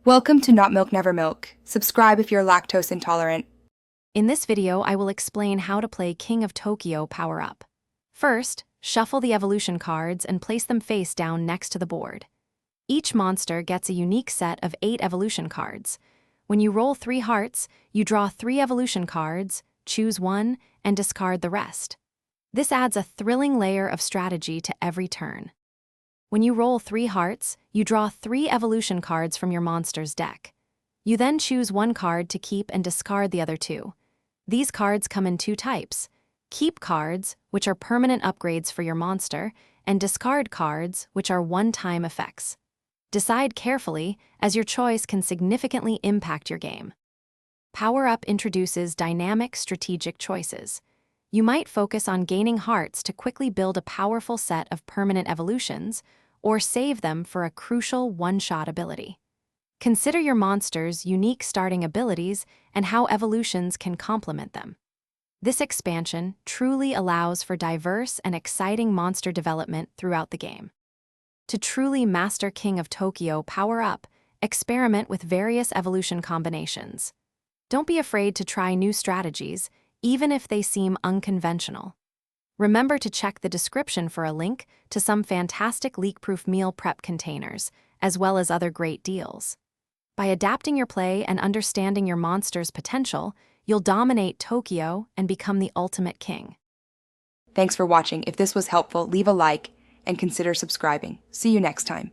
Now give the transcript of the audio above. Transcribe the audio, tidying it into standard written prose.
Welcome to Not Milk Never Milk. Subscribe if you're lactose intolerant. In this video, I will explain how to play King of Tokyo Power Up. First, shuffle the evolution cards and place them face down next to the board. Each monster gets a unique set of 8 evolution cards. When you roll 3 hearts, you draw 3 evolution cards, choose one, and discard the rest. This adds a thrilling layer of strategy to every turn. When you roll 3 hearts, you draw 3 evolution cards from your monster's deck. You then choose one card to keep and discard the other 2. These cards come in 2 types: keep cards, which are permanent upgrades for your monster, and discard cards, which are one-time effects. Decide carefully, as your choice can significantly impact your game. Power Up introduces dynamic strategic choices. You might focus on gaining hearts to quickly build a powerful set of permanent evolutions, or save them for a crucial one-shot ability. Consider your monster's unique starting abilities and how evolutions can complement them. This expansion truly allows for diverse and exciting monster development throughout the game. To truly master King of Tokyo Power Up, experiment with various evolution combinations. Don't be afraid to try new strategies, even if they seem unconventional. Remember to check the description for a link to some fantastic leak-proof meal prep containers, as well as other great deals. By adapting your play and understanding your monster's potential, you'll dominate Tokyo and become the ultimate king. Thanks for watching. If this was helpful, leave a like and consider subscribing. See you next time.